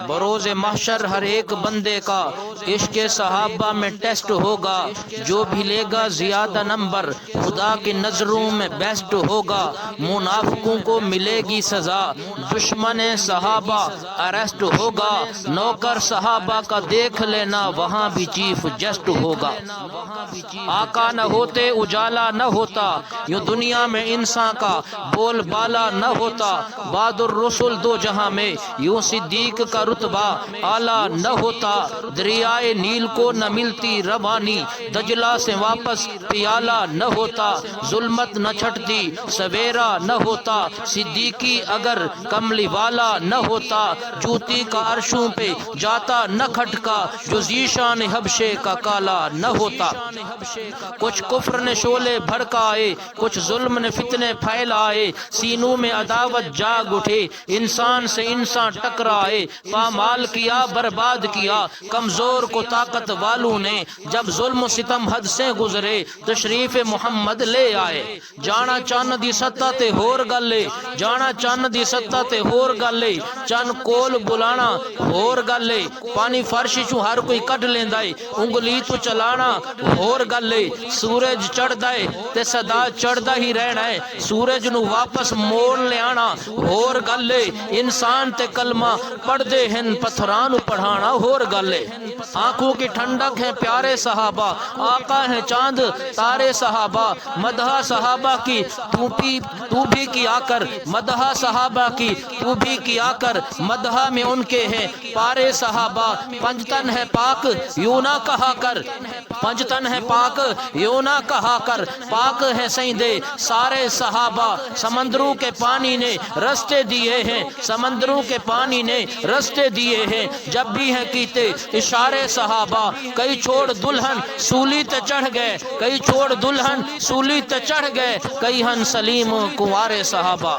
بروز محشر ہر ایک بندے کا عشق صحابہ میں ٹیسٹ ہوگا، جو بھی لے گا زیادہ نمبر خدا کی نظروں میں بیسٹ ہوگا، منافقوں کو ملے گی سزا، دشمن صحابہ اریسٹ ہوگا، نوکر صحابہ کا دیکھ لینا وہاں بھی چیف جسٹ ہوگا۔ آقا نہ ہوتے اجالا نہ ہوتا، یوں دنیا میں انسان کا بول بالا نہ ہوتا، بعد الرسل دو جہاں میں یوں صدیق کا رتبہ اعلیٰ نہ ہوتا، دریائے نیل کو نہ ملتی روانی، دجلہ سے واپس پیالہ نہ ہوتا، ظلمت نہ چھٹتی سویرا نہ ہوتا، صدیقی اگر کملی والا نہ ہوتا، جوتی کا عرشوں پہ جاتا نہ کھٹکا، جو ذیشان حبشے کا کالا نہ ہوتا۔ کچھ کفر نے شعلے بھڑکائے، کچھ ظلم نے فتنے پھیلائے، سینوں میں عداوت جاگ اٹھے، انسان سے انسان ٹکرائے، پامال کیا برباد کیا کمزور کو طاقت والوں نے، جب ظلم و ستم حد سے گزرے تشریف محمد لے آئے، جانا چند دی سطح تے ہور گلے، جانا چند دی سطح تے ہور گلے، چند کول بلانا ہور گلے، پانی فرش چوں ہر کوئی کڈ لیندا اے، انگلی تو چلانا ہور گلے، سورج چڑھدا اے تے صدا چڑھدا ہی رہنا ہے، سورج نو واپس موڑ لے آنا ہور گلے، انسان تے کلمہ پڑھ دے ہن پتھراں نو پڑھانا ہور گلے۔ آنکھوں کی ٹھنڈک ہے پیارے صحابہ، آقا ہیں چاند تارے صحابہ، مدح صحابہ کی تو بھی کیا کر، مدح صحابہ کی تو بھی کیا کر، مدح میں ان کے ہیں پارے صحابہ، پنجتن ہے پاک یوں نہ کہا کر، پنجتن ہے پاک یوں نہ کہا کر، پاک ہے سیندے سارے صحابہ، سمندروں کے پانی نے رستے دیے ہیں، سمندروں کے پانی نے رستے دیے ہیں، جب بھی ہیں کیتے اشارے صحابہ، کئی چھوڑ دلہن سولی تے چڑھ گئے، کئی چھوڑ دلہن سولی تے چڑھ گئے، کئی ہن سلیم کنوارے صحابہ۔